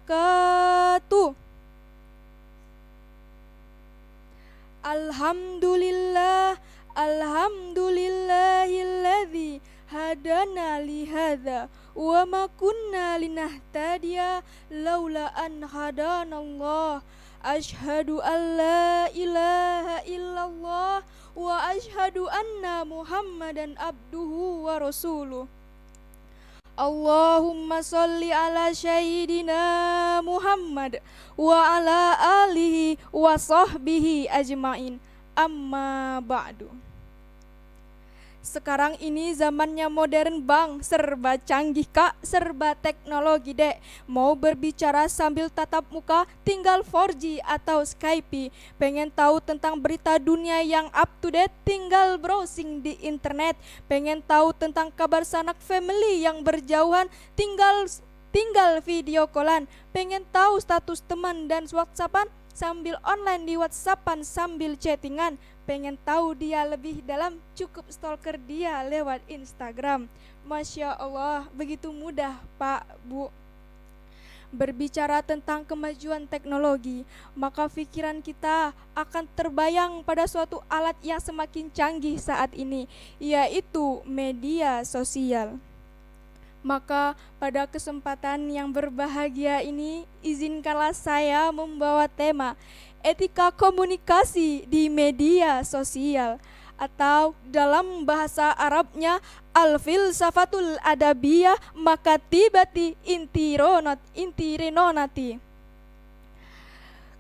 wabarakatuh. Alhamdulillah, alhamdulillahilladzi hadana lihadza wa ma kunna linahtadiya laula an hadanallah. Asyhadu an la ilaha illallah wa asyhadu anna Muhammadan abduhu wa rasuluh. Allahumma sholli ala sayyidina Muhammad wa ala alihi wa sahbihi ajmain. Amma ba'du. Sekarang ini zamannya modern bang, serba canggih kak, serba teknologi dek. Mau berbicara sambil tatap muka, tinggal 4G atau Skype. Pengen tahu tentang berita dunia yang up to date, tinggal browsing di internet. Pengen tahu tentang kabar sanak family yang berjauhan, tinggal video callan. Pengen tahu status teman dan WhatsAppan, sambil online di WhatsAppan sambil chattingan. Pengen tahu dia lebih dalam, cukup stalker dia lewat Instagram. Masya Allah, begitu mudah Pak, Bu. Berbicara tentang kemajuan teknologi, maka pikiran kita akan terbayang pada suatu alat yang semakin canggih saat ini, yaitu media sosial. Maka pada kesempatan yang berbahagia ini, izinkanlah saya membawa tema etika komunikasi di media sosial, atau dalam bahasa Arabnya al-filsafatul adabiyah makatibati intironati.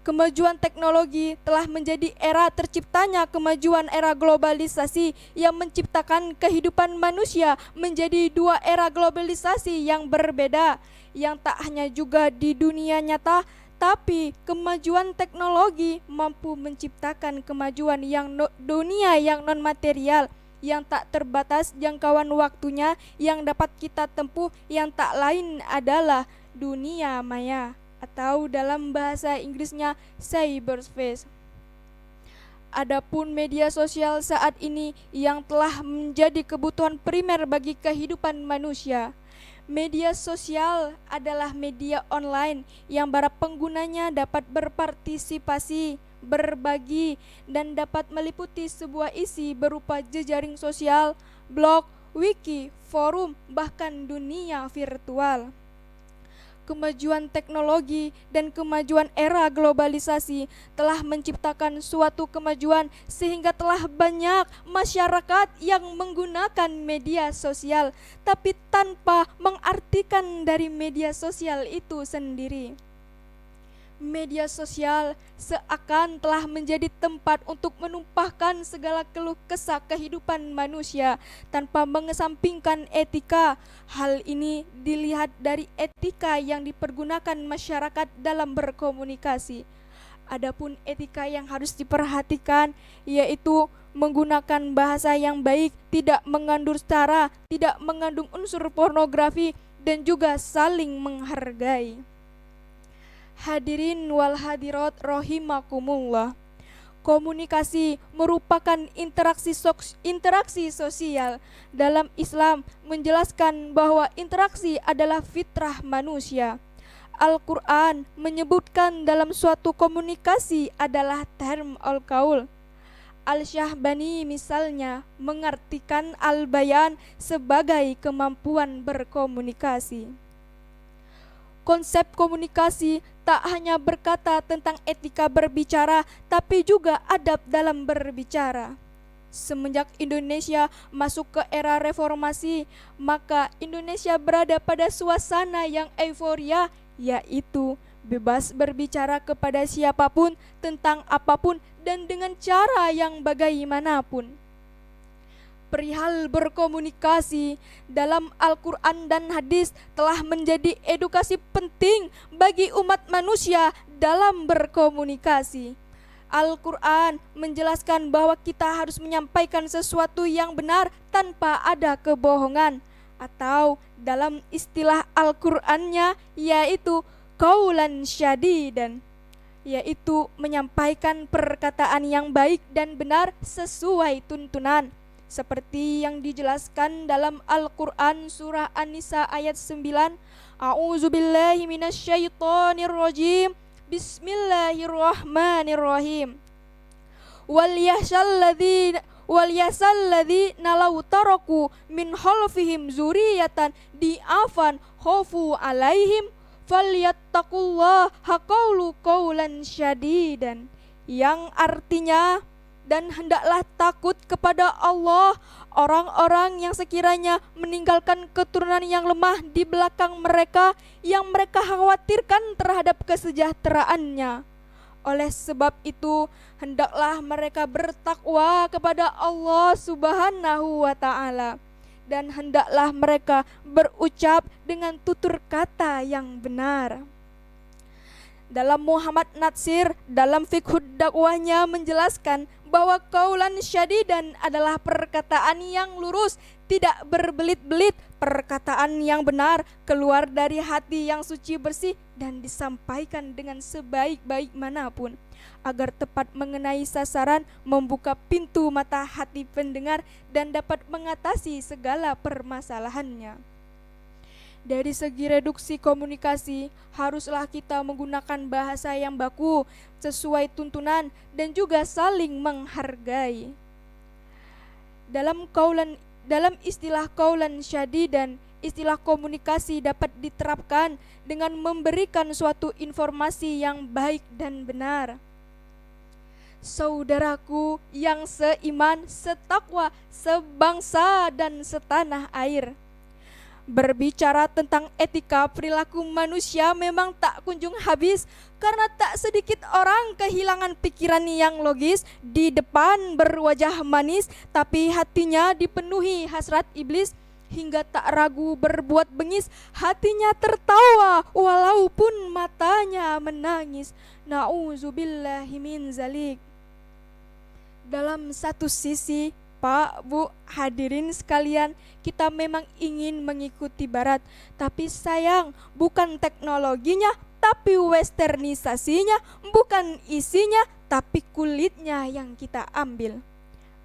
Kemajuan teknologi telah menjadi era terciptanya kemajuan era globalisasi yang menciptakan kehidupan manusia menjadi dua era globalisasi yang berbeda, yang tak hanya juga di dunia nyata, tapi kemajuan teknologi mampu menciptakan kemajuan yang dunia yang non-material, yang tak terbatas jangkauan waktunya, yang dapat kita tempuh, yang tak lain adalah dunia maya, atau dalam bahasa Inggrisnya cyberspace. Adapun media sosial saat ini yang telah menjadi kebutuhan primer bagi kehidupan manusia. Media sosial adalah media online yang para penggunanya dapat berpartisipasi, berbagi, dan dapat meliputi sebuah isi berupa jejaring sosial, blog, wiki, forum, bahkan dunia virtual. Kemajuan teknologi dan kemajuan era globalisasi telah menciptakan suatu kemajuan sehingga telah banyak masyarakat yang menggunakan media sosial, tapi tanpa mengartikan dari media sosial itu sendiri. Media sosial seakan telah menjadi tempat untuk menumpahkan segala keluh kesah kehidupan manusia tanpa mengesampingkan etika. Hal ini dilihat dari etika yang dipergunakan masyarakat dalam berkomunikasi. Adapun etika yang harus diperhatikan yaitu menggunakan bahasa yang baik, tidak mengandung sara, tidak mengandung unsur pornografi, dan juga saling menghargai. Hadirin wal hadirat rahimakumullah. Komunikasi merupakan interaksi sosial. Dalam Islam menjelaskan bahwa interaksi adalah fitrah manusia. Al-Quran menyebutkan dalam suatu komunikasi adalah term al-qaul. Al-Syahbani misalnya mengartikan al-bayan sebagai kemampuan berkomunikasi. Konsep komunikasi tak hanya berkata tentang etika berbicara, tapi juga adab dalam berbicara. Semenjak Indonesia masuk ke era reformasi, maka Indonesia berada pada suasana yang euforia, yaitu bebas berbicara kepada siapapun, tentang apapun, dan dengan cara yang bagaimanapun. Perihal berkomunikasi dalam Al-Quran dan hadis telah menjadi edukasi penting bagi umat manusia dalam berkomunikasi. Al-Quran menjelaskan bahwa kita harus menyampaikan sesuatu yang benar tanpa ada kebohongan, atau dalam istilah Al-Qurannya yaitu qaulan syadidan, yaitu menyampaikan perkataan yang baik dan benar sesuai tuntunan. Seperti yang dijelaskan dalam Al-Quran surah An-Nisa ayat 9, A'udzubillahi minasyaitonirrajim. Bismillahirrahmanirrahim. Walyasalladzina law taraku min khalfihim zuriyatan di'afan khofu alaihim falyattaqullaha qaulan syadidan, yang artinya, dan hendaklah takut kepada Allah orang-orang yang sekiranya meninggalkan keturunan yang lemah di belakang mereka, yang mereka khawatirkan terhadap kesejahteraannya. Oleh sebab itu, hendaklah mereka bertakwa kepada Allah Subhanahu wa ta'ala, dan hendaklah mereka berucap dengan tutur kata yang benar. Dalam Muhammad Natsir dalam Fiqhud dakwahnya menjelaskan bahwa qaulan syadidan adalah perkataan yang lurus, tidak berbelit-belit, perkataan yang benar, keluar dari hati yang suci bersih dan disampaikan dengan sebaik-baik manapun, agar tepat mengenai sasaran, membuka pintu mata hati pendengar dan dapat mengatasi segala permasalahannya. Dari segi reduksi komunikasi, haruslah kita menggunakan bahasa yang baku, sesuai tuntunan, dan juga saling menghargai. Dalam istilah qaulan syadidan, istilah komunikasi dapat diterapkan dengan memberikan suatu informasi yang baik dan benar. Saudaraku yang seiman, setakwa, sebangsa dan setanah air, berbicara tentang etika perilaku manusia memang tak kunjung habis, karena tak sedikit orang kehilangan pikiran yang logis di depan berwajah manis, tapi hatinya dipenuhi hasrat iblis hingga tak ragu berbuat bengis. Hatinya tertawa walaupun matanya menangis. Na'udzubillahi min zalik. Dalam satu sisi, Pak, Bu, hadirin sekalian, kita memang ingin mengikuti Barat, tapi sayang, bukan teknologinya, tapi westernisasinya, bukan isinya, tapi kulitnya yang kita ambil.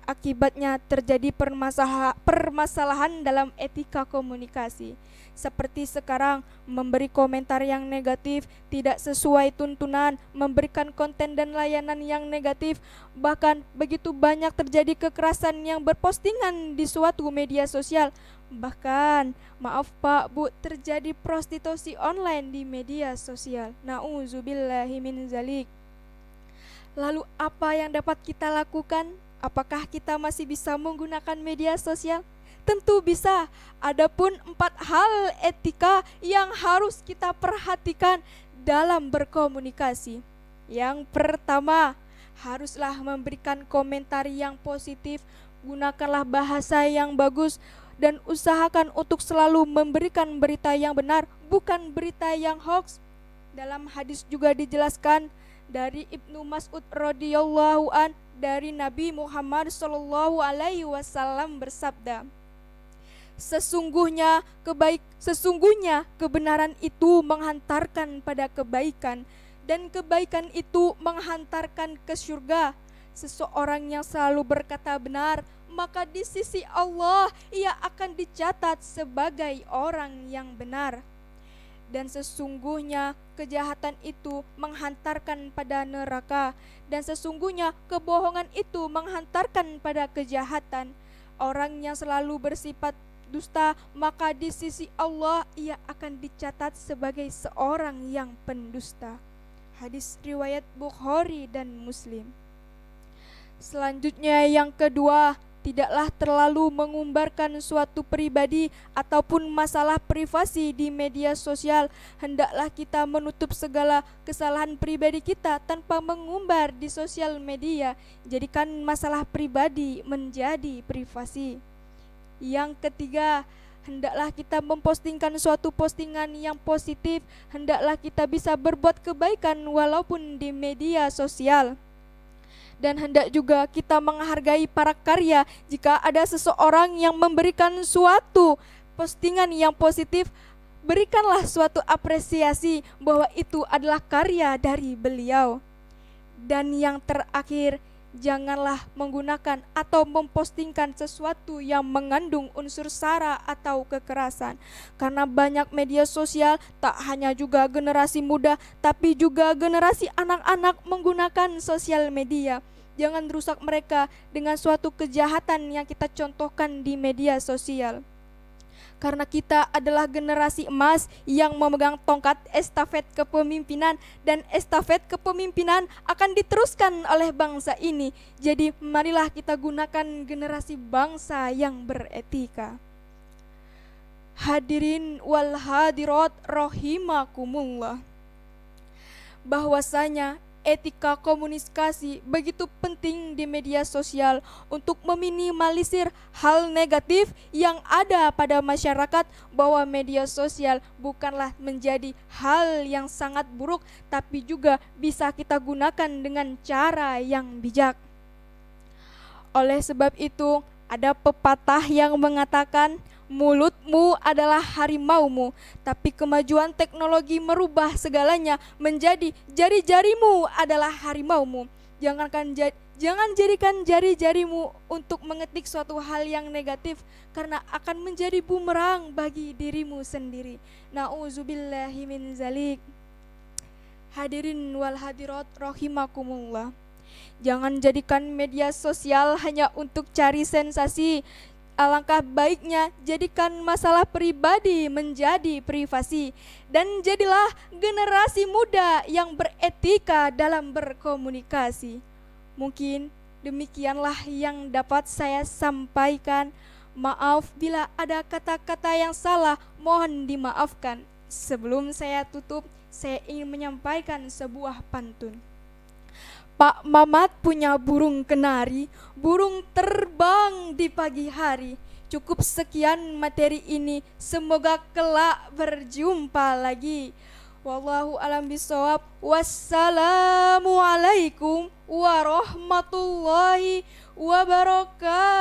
Akibatnya terjadi permasalahan dalam etika komunikasi. Seperti sekarang, memberi komentar yang negatif, tidak sesuai tuntunan, memberikan konten dan layanan yang negatif. Bahkan begitu banyak terjadi kekerasan yang berpostingan di suatu media sosial. Bahkan, maaf Pak, Bu, terjadi prostitusi online di media sosial. Na'udzubillahi min zalik. Lalu apa yang dapat kita lakukan? Apakah kita masih bisa menggunakan media sosial? Tentu bisa. Adapun 4 hal etika yang harus kita perhatikan dalam berkomunikasi. Yang pertama, haruslah memberikan komentar yang positif, gunakanlah bahasa yang bagus, dan usahakan untuk selalu memberikan berita yang benar, bukan berita yang hoax. Dalam hadis juga dijelaskan dari Ibnu Mas'ud radhiyallahu an, dari Nabi Muhammad sallallahu alaihi wasallam bersabda, Sesungguhnya kebenaran itu menghantarkan pada kebaikan, dan kebaikan itu menghantarkan ke surga. Seseorang yang selalu berkata benar, maka di sisi Allah ia akan dicatat sebagai orang yang benar. Dan sesungguhnya kejahatan itu menghantarkan pada neraka, dan sesungguhnya kebohongan itu menghantarkan pada kejahatan. Orang yang selalu bersifat dusta, maka di sisi Allah ia akan dicatat sebagai seorang yang pendusta. Hadis riwayat Bukhari dan Muslim. Selanjutnya yang kedua, tidaklah terlalu mengumbarkan suatu pribadi ataupun masalah privasi di media sosial. Hendaklah kita menutup segala kesalahan pribadi kita tanpa mengumbar di sosial media. Jadikan masalah pribadi menjadi privasi. Yang ketiga, hendaklah kita mempostingkan suatu postingan yang positif. Hendaklah kita bisa berbuat kebaikan walaupun di media sosial. Dan hendak juga kita menghargai para karya. Jika ada seseorang yang memberikan suatu postingan yang positif, berikanlah suatu apresiasi bahwa itu adalah karya dari beliau. Dan yang terakhir, janganlah menggunakan atau mempostingkan sesuatu yang mengandung unsur sara atau kekerasan. Karena banyak media sosial, tak hanya juga generasi muda, tapi juga generasi anak-anak menggunakan sosial media. Jangan rusak mereka dengan suatu kejahatan yang kita contohkan di media sosial. Karena kita adalah generasi emas yang memegang tongkat estafet kepemimpinan, dan estafet kepemimpinan akan diteruskan oleh bangsa ini. Jadi marilah kita gunakan generasi bangsa yang beretika. Hadirin wal hadirat rahimakumullah, bahwasanya etika komunikasi begitu penting di media sosial untuk meminimalisir hal negatif yang ada pada masyarakat, bahwa media sosial bukanlah menjadi hal yang sangat buruk, tapi juga bisa kita gunakan dengan cara yang bijak. Oleh sebab itu, ada pepatah yang mengatakan, mulutmu adalah harimaumu, tapi kemajuan teknologi merubah segalanya menjadi jari-jarimu adalah harimaumu. Jangan jadikan jari-jarimu untuk mengetik suatu hal yang negatif, karena akan menjadi bumerang bagi dirimu sendiri. Nauzubillahi min zalik. Hadirin wal hadirat rahimakumullah, jangan jadikan media sosial hanya untuk cari sensasi. Alangkah baiknya jadikan masalah pribadi menjadi privasi, dan jadilah generasi muda yang beretika dalam berkomunikasi. Mungkin demikianlah yang dapat saya sampaikan. Maaf bila ada kata-kata yang salah, mohon dimaafkan. Sebelum saya tutup, saya ingin menyampaikan sebuah pantun. Pak Mamat punya burung kenari, burung terbang di pagi hari. Cukup sekian materi ini, semoga kelak berjumpa lagi. Wallahu alam bisawab. Wassalamualaikum warahmatullahi wabarakatuh.